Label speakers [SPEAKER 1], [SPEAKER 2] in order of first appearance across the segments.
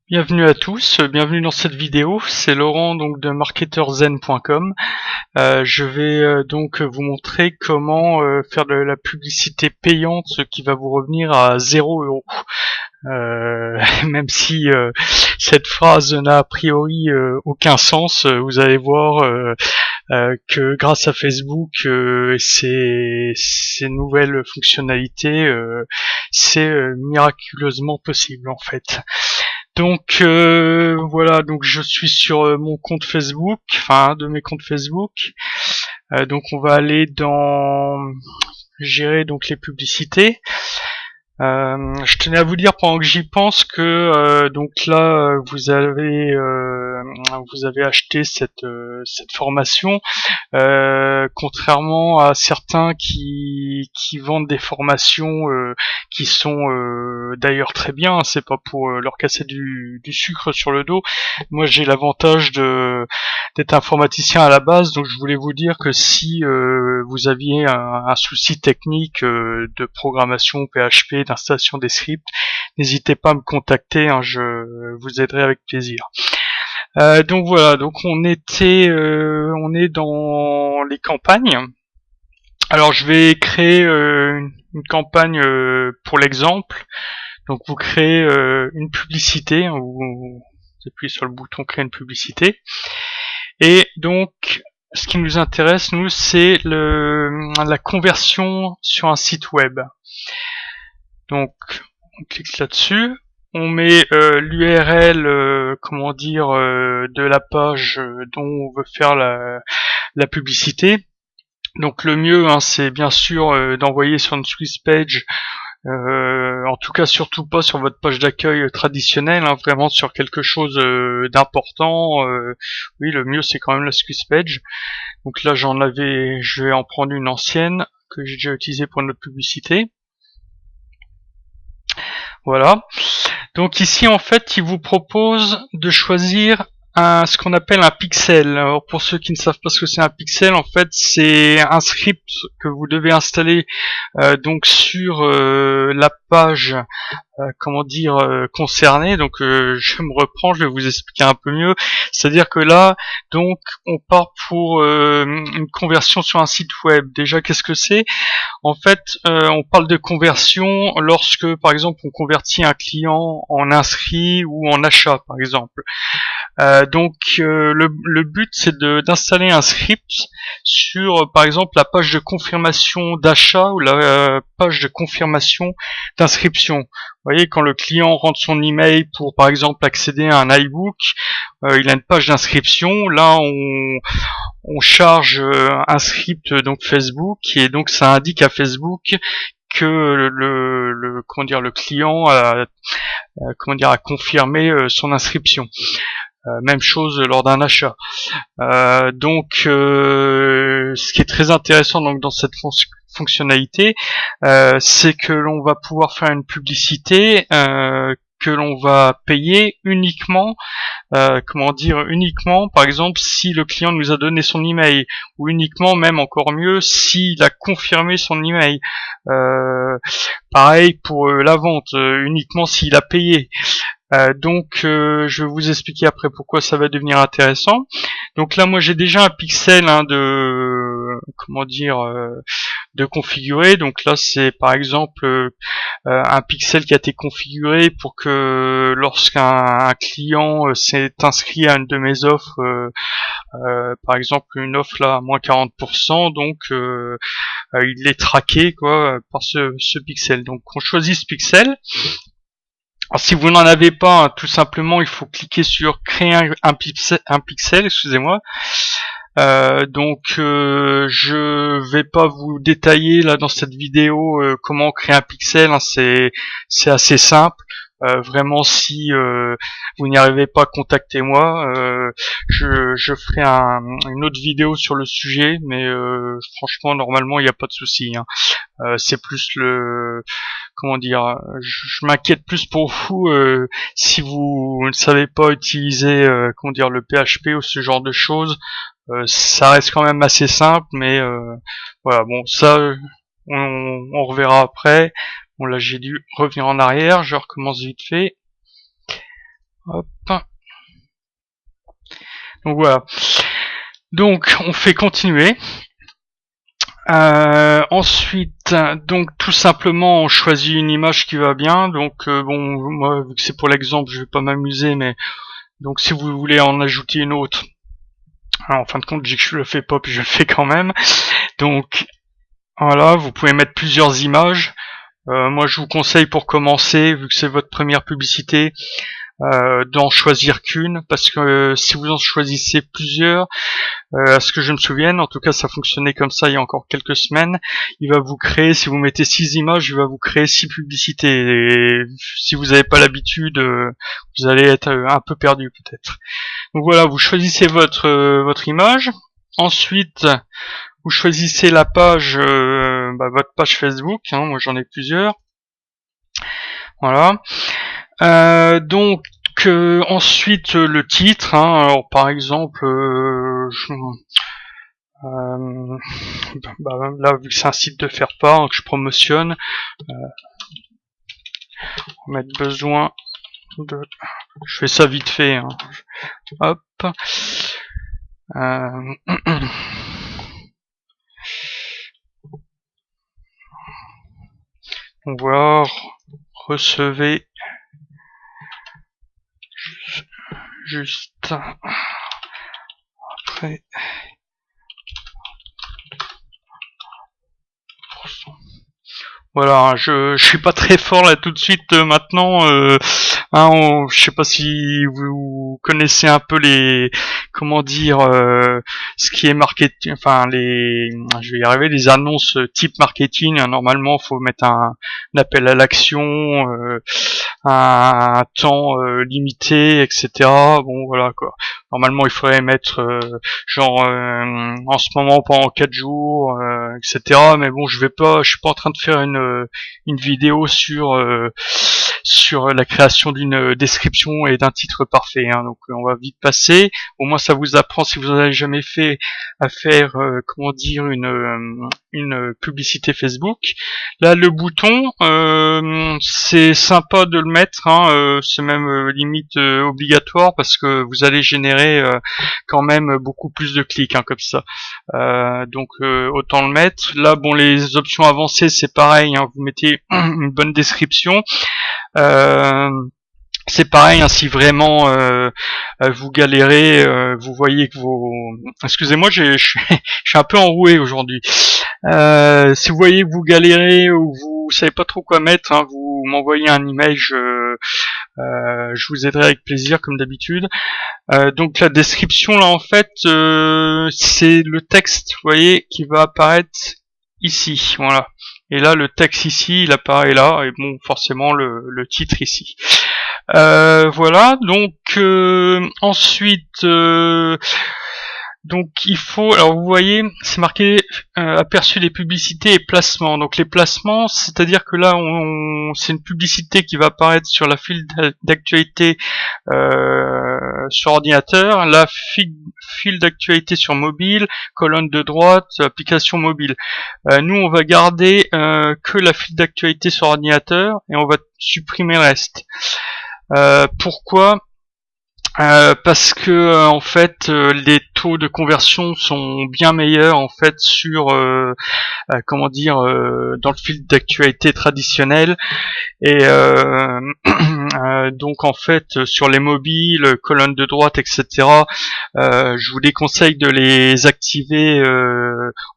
[SPEAKER 1] Bienvenue à tous, bienvenue dans cette vidéo, c'est Laurent donc de marketerzen.com. Je vais donc vous montrer comment faire de la publicité payante, ce qui va vous revenir à 0 €. Même si cette phrase n'a a priori aucun sens, vous allez voir que grâce à Facebook et ses nouvelles fonctionnalités, c'est miraculeusement possible en fait. Donc voilà, donc je suis sur mon compte Facebook, enfin un de mes comptes Facebook. Donc on va aller dans gérer donc les publicités. Je tenais à vous dire pendant que j'y pense que donc là vous avez acheté cette formation, contrairement à certains qui vendent des formations qui sont d'ailleurs très bien, hein, c'est pas pour leur casser du sucre sur le dos. Moi j'ai l'avantage d'être informaticien à la base, donc je voulais vous dire que si vous aviez un souci technique de programmation PHP, d'installation des scripts, n'hésitez pas à me contacter, hein, je vous aiderai avec plaisir. Donc voilà, donc on est dans les campagnes. Alors je vais créer une campagne pour l'exemple. Donc vous créez une publicité, hein, vous appuyez sur le bouton créer une publicité. Et donc ce qui nous intéresse, nous, c'est la conversion sur un site web. Donc on clique là-dessus, on met l'URL de la page dont on veut faire la publicité. Donc le mieux, hein, c'est bien sûr d'envoyer sur une Swiss page, en tout cas surtout pas sur votre page d'accueil traditionnelle, hein, vraiment sur quelque chose d'important. Oui, le mieux c'est quand même la Swiss page. Donc là je vais en prendre une ancienne que j'ai déjà utilisée pour notre publicité. Voilà. Donc ici en fait il vous propose de choisir ce qu'on appelle un pixel. Alors pour ceux qui ne savent pas ce que c'est un pixel, en fait c'est un script que vous devez installer donc sur la page concernée. Donc je me reprends, je vais vous expliquer un peu mieux. C'est-à-dire que là, donc on part pour une conversion sur un site web. Déjà, qu'est-ce que c'est? En fait, on parle de conversion lorsque, par exemple, on convertit un client en inscrit ou en achat, par exemple. Donc le but c'est d'installer un script sur par exemple la page de confirmation d'achat ou la page de confirmation d'inscription. Vous voyez, quand le client rentre son email pour par exemple accéder à un iBook, il a une page d'inscription. Là on charge un script donc Facebook, et donc ça indique à Facebook que le client a confirmé son inscription. Même chose lors d'un achat. Donc, ce qui est très intéressant donc dans cette fonctionnalité, c'est que l'on va pouvoir faire une publicité que l'on va payer uniquement, uniquement, par exemple, si le client nous a donné son email, ou uniquement, même encore mieux, s'il a confirmé son email. Pareil pour la vente, uniquement s'il a payé. Donc je vais vous expliquer après pourquoi ça va devenir intéressant. Donc là moi j'ai déjà un pixel de configurer. Donc là c'est par exemple un pixel qui a été configuré pour que lorsqu'un client s'est inscrit à une de mes offres, par exemple une offre là à moins 40%, donc il est traqué quoi par ce pixel. Donc on choisit ce pixel. Alors, si vous n'en avez pas, hein, tout simplement, il faut cliquer sur créer un pixel, excusez-moi. Je vais pas vous détailler là dans cette vidéo comment créer un pixel, hein, c'est assez simple. Vraiment, si vous n'y arrivez pas, contactez-moi. Je ferai une autre vidéo sur le sujet, mais franchement, normalement, il n'y a pas de souci, hein. C'est plus je m'inquiète plus pour vous si vous ne savez pas utiliser le PHP ou ce genre de choses. Ça reste quand même assez simple, mais voilà, bon, ça on reverra après. Bon, là j'ai dû revenir en arrière, je recommence vite fait. Hop. Donc voilà. Donc on fait continuer. Ensuite, donc tout simplement on choisit une image qui va bien. Donc bon, moi vu que c'est pour l'exemple, je vais pas m'amuser, mais donc si vous voulez en ajouter une autre, alors, en fin de compte, je dis que je le fais pas, puis je le fais quand même. Donc voilà, vous pouvez mettre plusieurs images. Moi je vous conseille pour commencer, vu que c'est votre première publicité, d'en choisir qu'une, parce que si vous en choisissez plusieurs, à ce que je me souvienne, en tout cas ça fonctionnait comme ça il y a encore quelques semaines, il va vous créer, si vous mettez 6 images, il va vous créer 6 publicités, et si vous n'avez pas l'habitude, vous allez être un peu perdu peut-être. Donc voilà, vous choisissez votre image, ensuite vous choisissez la page, votre page Facebook, hein, moi j'en ai plusieurs, voilà. Donc ensuite le titre, hein, alors par exemple là vu que c'est un site de faire part, hein, que je promotionne, on va mettre besoin de, je fais ça vite fait, hein. Hop, donc voilà, recevez juste après. Voilà, je suis pas très fort là tout de suite maintenant. Je sais pas si vous connaissez un peu les, comment dire, ce qui est marketing, enfin je vais y arriver, les annonces type marketing. Hein, normalement, faut mettre un appel à l'action, un temps limité, etc. Bon, voilà quoi. Normalement, il faudrait mettre en ce moment pendant 4 jours, etc. Mais bon, je suis pas en train de faire une vidéo sur la création d'une description et d'un titre parfait, hein. Donc on va vite passer. Au moins ça vous apprend, si vous en avez jamais fait, à faire comment dire une publicité Facebook. Là le bouton, c'est sympa de le mettre, hein, c'est même limite obligatoire, parce que vous allez générer quand même beaucoup plus de clics, hein, comme ça. Donc autant le mettre. Là bon, les options avancées c'est pareil, hein, vous mettez une bonne description. C'est pareil, hein, si vraiment vous galérez, vous voyez que excusez-moi, je suis un peu enroué aujourd'hui. Si vous voyez que vous galérez ou vous savez pas trop quoi mettre, hein, vous m'envoyez un email, je vous aiderai avec plaisir comme d'habitude. Donc la description là en fait, c'est le texte, vous voyez, qui va apparaître ici, voilà. Et là le texte ici, il apparaît là, et bon forcément le titre ici. Voilà, donc ensuite donc il faut, alors vous voyez, c'est marqué aperçu des publicités et placements. Donc les placements, c'est-à-dire que là c'est une publicité qui va apparaître sur la file d'actualité sur ordinateur, la file d'actualité sur mobile, colonne de droite, application mobile. Nous on va garder que la file d'actualité sur ordinateur et on va supprimer le reste. Pourquoi ? Parce que en fait les taux de conversion sont bien meilleurs en fait sur comment dire dans le fil d'actualité traditionnel, et donc en fait sur les mobiles, colonne de droite, etc. Je vous déconseille de les activer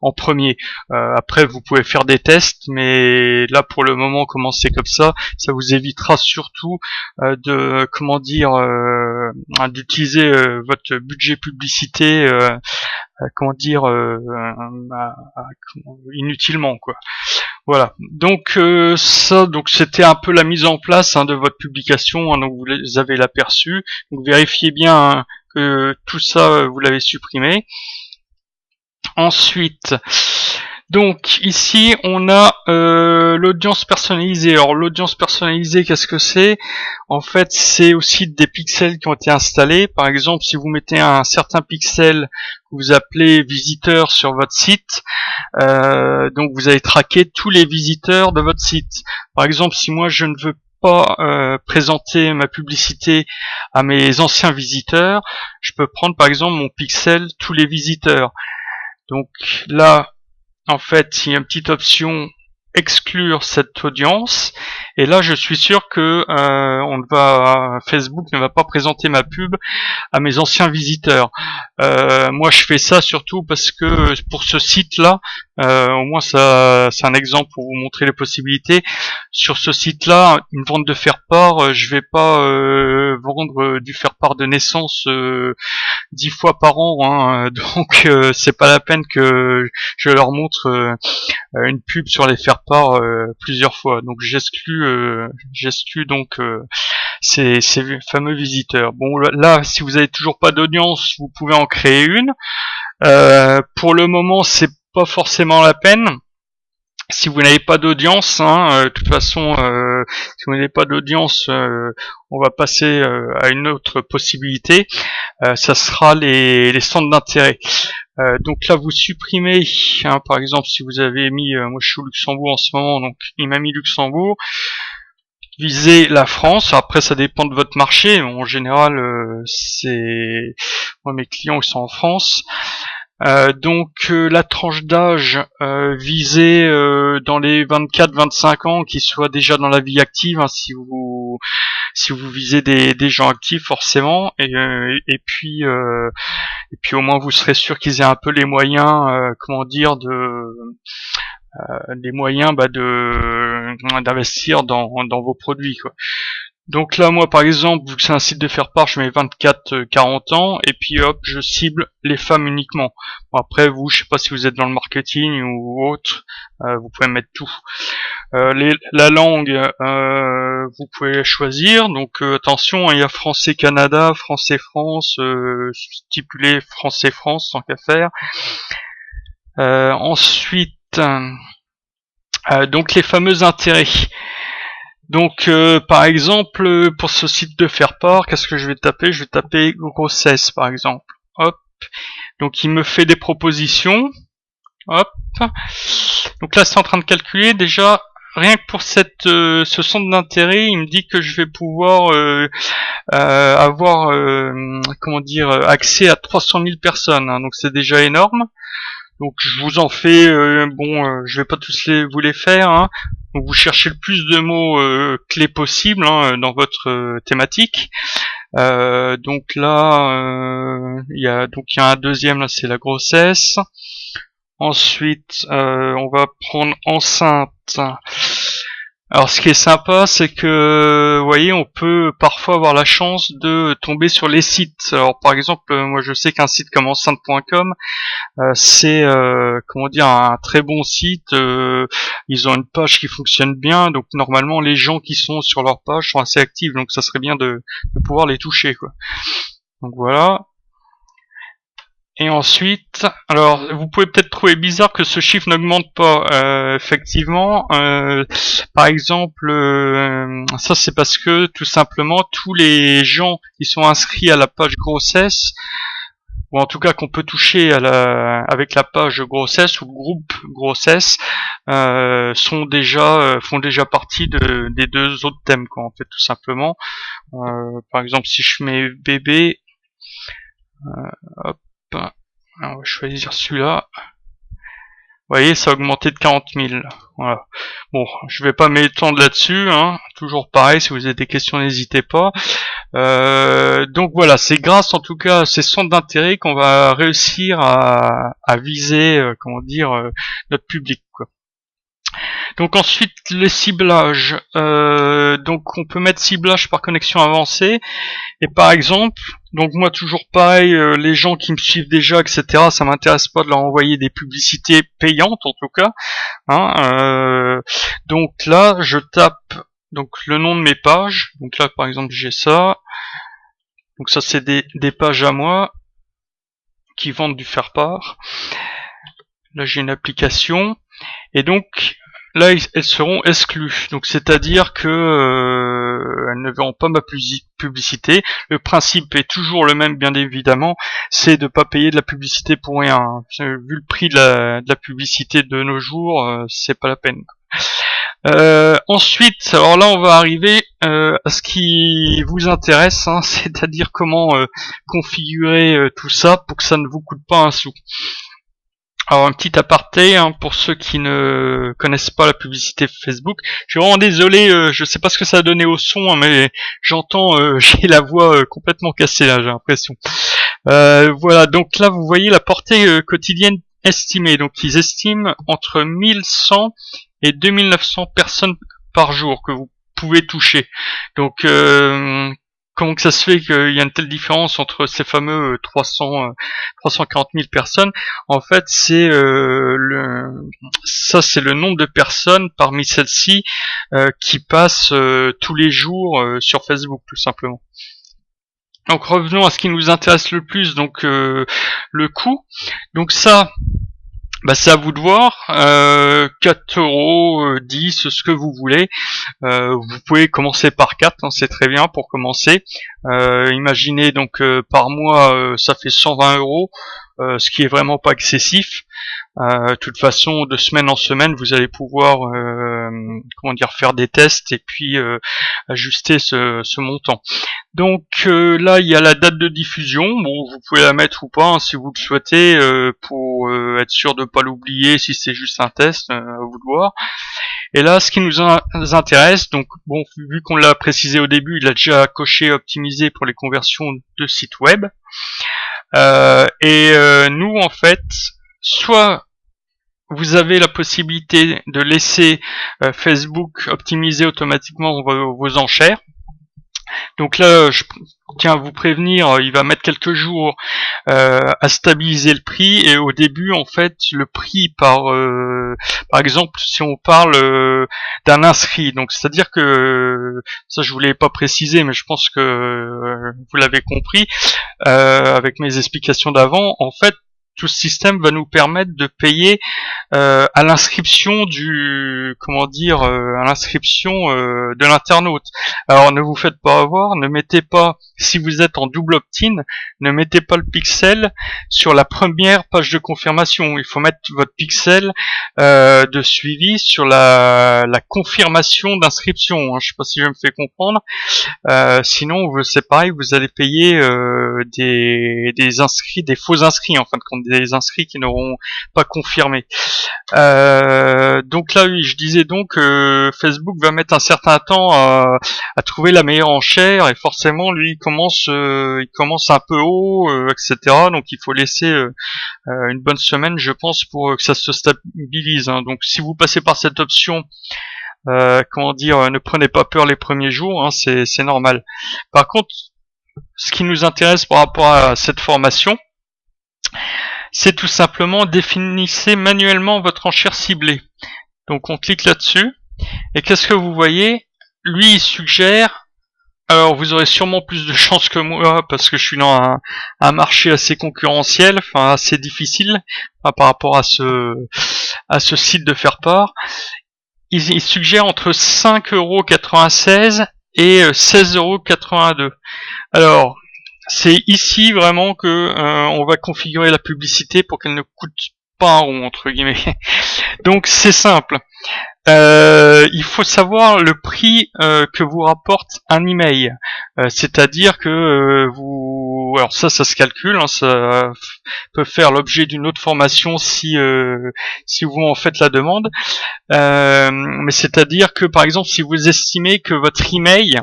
[SPEAKER 1] en premier. Après vous pouvez faire des tests, mais là pour le moment commencez comme ça vous évitera surtout de comment dire d'utiliser votre budget publicité comment dire inutilement quoi. Voilà. Donc ça, donc c'était un peu la mise en place, hein, de votre publication, hein, donc vous avez l'aperçu. Donc vérifiez bien, hein, que tout ça vous l'avez supprimé. Ensuite, donc ici on a l'audience personnalisée. Alors l'audience personnalisée, qu'est-ce que c'est ? En fait, c'est aussi des pixels qui ont été installés. Par exemple, si vous mettez un certain pixel que vous appelez visiteur sur votre site, donc vous allez traquer tous les visiteurs de votre site. Par exemple, si moi je ne veux pas présenter ma publicité à mes anciens visiteurs, je peux prendre par exemple mon pixel tous les visiteurs. Donc là, en fait, il y a une petite option exclure cette audience, et là je suis sûr que Facebook ne va pas présenter ma pub à mes anciens visiteurs. Moi je fais ça surtout parce que pour ce site-là, au moins ça c'est un exemple pour vous montrer les possibilités. Sur ce site-là, une vente de faire-part, je vais pas vendre du faire-part de naissance 10 fois par an, hein, donc c'est pas la peine que je leur montre une pub sur les faire-part plusieurs fois. Donc j'exclus donc ces fameux visiteurs. Bon là, si vous avez toujours pas d'audience, vous pouvez en créer une. Pour le moment, c'est pas forcément la peine. Si vous n'avez pas d'audience, de toute façon, si vous n'avez pas d'audience, on va passer à une autre possibilité. Ça sera les centres d'intérêt. Donc là, vous supprimez, par exemple, si vous avez mis, moi je suis au Luxembourg en ce moment, donc il m'a mis Luxembourg. Visez la France. Après, ça dépend de votre marché. En général, moi mes clients ils sont en France. Donc la tranche d'âge visée dans les 24-25 ans, qui soient déjà dans la vie active, hein, si vous visez des gens actifs forcément, et puis au moins vous serez sûr qu'ils aient un peu les moyens, d'investir dans vos produits, quoi. Donc là, moi, par exemple, vu que c'est un site de faire-part, je mets 24-40 ans, et puis hop, je cible les femmes uniquement. Bon, après, vous, je sais pas si vous êtes dans le marketing ou autre, vous pouvez mettre tout. La langue, vous pouvez choisir. Donc attention, il y a français-Canada, français-France, stipulé français-France, tant qu'à faire. Ensuite, donc les fameux intérêts. Donc par exemple, pour ce site de faire-part, qu'est-ce que je vais taper? Je vais taper grossesse par exemple. Hop. Donc il me fait des propositions. Hop. Donc là c'est en train de calculer déjà. Rien que pour ce centre d'intérêt, il me dit que je vais pouvoir avoir accès à 300 000 personnes. Hein, donc c'est déjà énorme. Donc je vous en fais, je vais pas tous vous les faire. Hein. Donc vous cherchez le plus de mots clés possible, hein, dans votre thématique. Donc là, il y a un deuxième, là c'est la grossesse. Ensuite, on va prendre enceinte. Alors ce qui est sympa, c'est que, vous voyez, on peut parfois avoir la chance de tomber sur les sites. Alors par exemple, moi je sais qu'un site comme enceinte.com, c'est un très bon site. Ils ont une page qui fonctionne bien, donc normalement les gens qui sont sur leur page sont assez actifs, donc ça serait bien de pouvoir les toucher, quoi. Donc voilà. Et ensuite, alors vous pouvez peut-être trouver bizarre que ce chiffre n'augmente pas. Effectivement, par exemple, ça c'est parce que tout simplement tous les gens qui sont inscrits à la page grossesse, ou en tout cas qu'on peut toucher avec la page grossesse ou le groupe grossesse, font déjà partie des deux autres thèmes, quoi, en fait, tout simplement. Par exemple, si je mets bébé, hop, on va choisir celui-là. Vous voyez, ça a augmenté de 40 000. Voilà. Bon, je vais pas m'étendre là-dessus, hein. Toujours pareil, si vous avez des questions, n'hésitez pas. Donc voilà, c'est grâce en tout cas à ces centres d'intérêt qu'on va réussir à viser, notre public, quoi. Donc ensuite, le ciblage. Donc on peut mettre ciblage par connexion avancée. Et par exemple, donc moi toujours pareil, les gens qui me suivent déjà, etc., ça m'intéresse pas de leur envoyer des publicités payantes en tout cas. Hein, donc là, je tape donc le nom de mes pages. Donc là par exemple j'ai ça. Donc ça c'est des pages à moi qui vendent du faire-part. Là j'ai une application. Et donc là elles seront exclues. Donc c'est-à-dire que elles ne verront pas ma publicité. Le principe est toujours le même, bien évidemment, c'est de pas payer de la publicité pour rien. Vu le prix de la publicité de nos jours, c'est pas la peine. Ensuite, alors là, on va arriver à ce qui vous intéresse, hein, c'est-à-dire comment configurer tout ça pour que ça ne vous coûte pas un sou. Alors un petit aparté, hein, pour ceux qui ne connaissent pas la publicité Facebook. Je suis vraiment désolé, je sais pas ce que ça a donné au son, hein, mais j'entends, j'ai la voix complètement cassée là, j'ai l'impression. Voilà, donc là vous voyez la portée quotidienne estimée. Donc ils estiment entre 1100 et 2900 personnes par jour que vous pouvez toucher. Donc comment que ça se fait qu'il y a une telle différence entre ces fameux 340 000 personnes? En fait, ça c'est le nombre de personnes parmi celles-ci qui passent tous les jours sur Facebook, tout simplement. Donc revenons à ce qui nous intéresse le plus, donc le coût. Donc ça, c'est à vous de voir. 4 €, 10, ce que vous voulez. Vous pouvez commencer par 4, hein, c'est très bien pour commencer. Imaginez donc par mois, ça fait 120 €, ce qui est vraiment pas excessif. De toute façon, de semaine en semaine, vous allez pouvoir faire des tests et puis ajuster ce montant. Donc là, il y a la date de diffusion. Bon, vous pouvez la mettre ou pas, hein, si vous le souhaitez, pour être sûr de pas l'oublier si c'est juste un test, à vous de voir. Et là, ce qui nous intéresse, donc bon, vu qu'on l'a précisé au début, il a déjà coché optimisé pour les conversions de sites web. Nous, en fait, soit vous avez la possibilité de laisser Facebook optimiser automatiquement vos enchères. Donc là, je tiens à vous prévenir, il va mettre quelques jours à stabiliser le prix. Et au début, en fait, le prix par exemple, si on parle d'un inscrit, donc c'est-à-dire que ça, je vous l'ai pas précisé, mais je pense que vous l'avez compris avec mes explications d'avant. En fait, tout ce système va nous permettre de payer à l'inscription à l'inscription de l'internaute. Alors ne vous faites pas avoir, ne mettez pas, si vous êtes en double opt-in, ne mettez pas le pixel sur la première page de confirmation. Il faut mettre votre pixel de suivi sur la confirmation d'inscription, hein. Je sais pas si je me fais comprendre. Sinon, c'est pareil, vous allez payer des inscrits, des faux inscrits, en fin de compte, des inscrits qui n'auront pas confirmé. Donc là, oui, je disais donc Facebook va mettre un certain temps à trouver la meilleure enchère, et forcément, lui, il commence un peu haut, etc. Donc il faut laisser une bonne semaine, je pense, pour que ça se stabilise, hein. Donc si vous passez par cette option, ne prenez pas peur les premiers jours, hein, c'est normal. Par contre, ce qui nous intéresse par rapport à cette formation, c'est tout simplement définissez manuellement votre enchère ciblée. Donc on clique là-dessus, et qu'est-ce que vous voyez? Lui, il suggère, alors vous aurez sûrement plus de chance que moi, parce que je suis dans un marché assez concurrentiel, enfin assez difficile, par rapport à ce site de faire part. Il suggère entre 5,96 € et 16,82 €. Alors, c'est ici vraiment que on va configurer la publicité pour qu'elle ne coûte pas un rond, entre guillemets. Donc c'est simple. Il faut savoir le prix que vous rapporte un email. C'est-à-dire que alors ça se calcule, hein, ça peut faire l'objet d'une autre formation si vous en faites la demande. Mais c'est-à-dire que par exemple, si vous estimez que votre email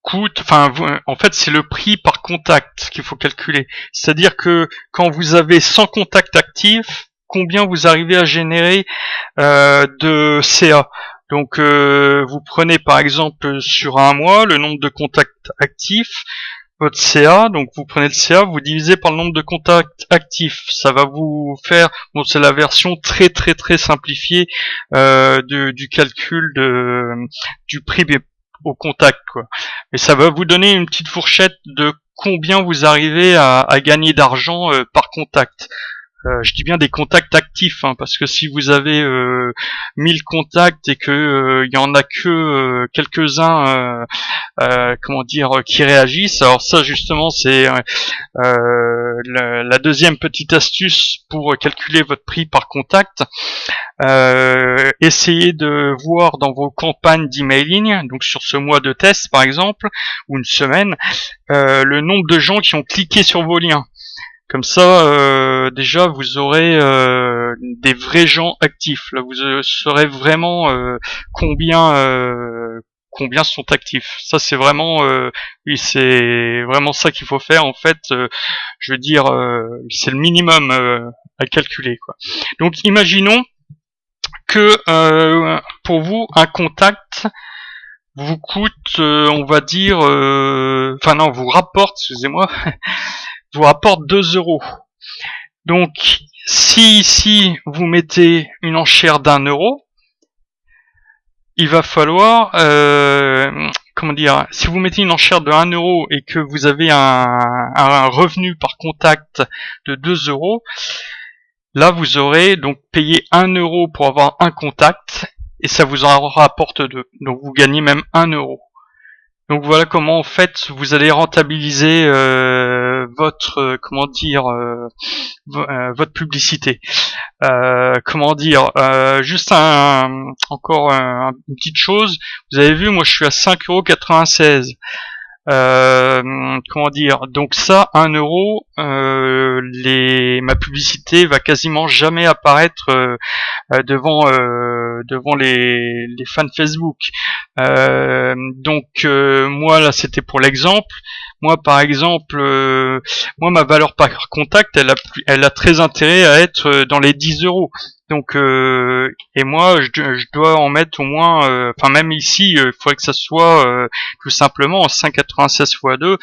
[SPEAKER 1] en fait, c'est le prix par contact qu'il faut calculer. C'est-à-dire que quand vous avez 100 contacts actifs, combien vous arrivez à générer de CA. Donc vous prenez par exemple sur un mois le nombre de contacts actifs, votre CA, donc vous prenez le CA, vous divisez par le nombre de contacts actifs. Ça va vous faire, bon, c'est la version très très très simplifiée du calcul du prix au contact, quoi. Et ça va vous donner une petite fourchette de combien vous arrivez à gagner d'argent par contact. je dis bien des contacts actifs, hein, parce que si vous avez 1000 contacts et que il y en a que quelques-uns, comment dire, qui réagissent, alors ça justement c'est la deuxième petite astuce pour calculer votre prix par contact. Essayez de voir dans vos campagnes d'emailing, donc sur ce mois de test par exemple, ou une semaine, le nombre de gens qui ont cliqué sur vos liens. Comme ça, déjà, vous aurez des vrais gens actifs. Là, vous saurez vraiment combien sont actifs. Ça, c'est vraiment, oui, c'est vraiment ça qu'il faut faire. En fait, je veux dire, c'est le minimum à calculer, quoi. Donc, imaginons que pour vous, un contact vous coûte, on va dire, enfin non, vous rapporte, excusez-moi. Vous rapporte 2 euros. Donc, si ici vous mettez une enchère d'1 euro, il va falloir, comment dire, si vous mettez une enchère de 1 euro et que vous avez un revenu par contact de 2 euros, là vous aurez donc payé 1 euro pour avoir un contact et ça vous en rapporte 2. Donc vous gagnez même 1 euro. Donc voilà comment en fait vous allez rentabiliser votre comment dire votre publicité. Comment dire juste encore une petite chose. Vous avez vu, moi je suis à 5,96 €. Comment dire, donc ça 1 euro, ma publicité va quasiment jamais apparaître devant les fans Facebook. Donc moi là c'était pour l'exemple. Moi par exemple, moi ma valeur par contact elle a très intérêt à être dans les 10 euros. Donc et moi je dois en mettre au moins, enfin même ici il faudrait que ça soit tout simplement 5,96 fois 2.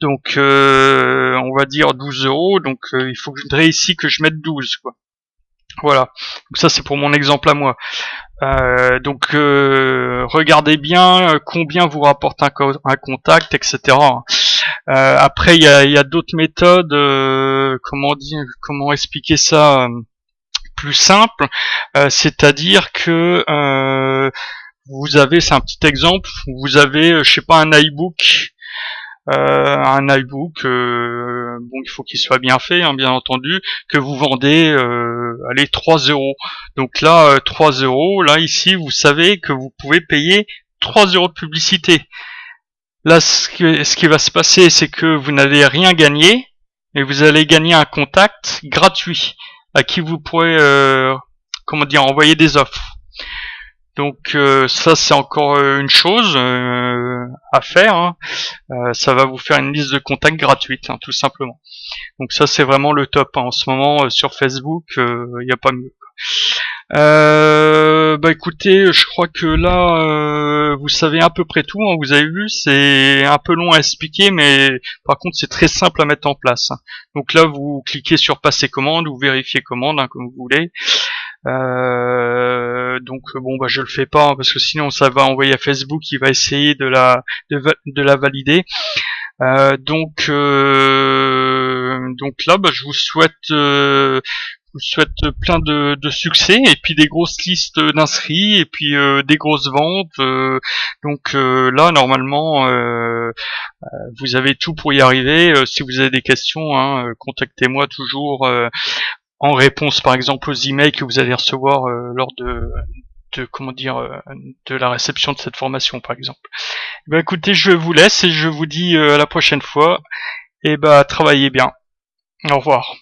[SPEAKER 1] Donc on va dire 12 euros. Donc il faudrait ici que je mette 12 quoi. Voilà. Donc ça c'est pour mon exemple à moi. Donc regardez bien combien vous rapporte un contact, etc. Après il y a d'autres méthodes. Comment expliquer ça plus simple, c'est-à-dire que vous avez, c'est un petit exemple, vous avez, je sais pas, un iBook. Bon, il faut qu'il soit bien fait, hein, bien entendu, que vous vendez, allez, 3 euros. Donc là, 3 euros, là, ici, vous savez que vous pouvez payer 3 euros de publicité. Là, ce qui va se passer, c'est que vous n'allez rien gagner, mais vous allez gagner un contact gratuit à qui vous pourrez, envoyer des offres. Donc ça c'est encore une chose à faire, hein. Ça va vous faire une liste de contacts gratuite, hein, tout simplement. Donc ça c'est vraiment le top, hein. En ce moment sur Facebook, il n'y a pas mieux. Bah écoutez, je crois que là vous savez à peu près tout, hein. Vous avez vu, c'est un peu long à expliquer, mais par contre c'est très simple à mettre en place, hein. Donc là vous cliquez sur passer commande ou vérifier commande, hein, comme vous voulez. Donc bon bah je le fais pas, hein, parce que sinon ça va envoyer à Facebook, il va essayer de la valider. Donc là bah, je vous souhaite plein de succès et puis des grosses listes d'inscrits et puis des grosses ventes. Donc là normalement vous avez tout pour y arriver. Si vous avez des questions, hein, contactez-moi toujours en réponse par exemple aux emails que vous allez recevoir lors de la réception de cette formation par exemple. Bah écoutez, je vous laisse et je vous dis à la prochaine fois et bah travaillez bien. Au revoir.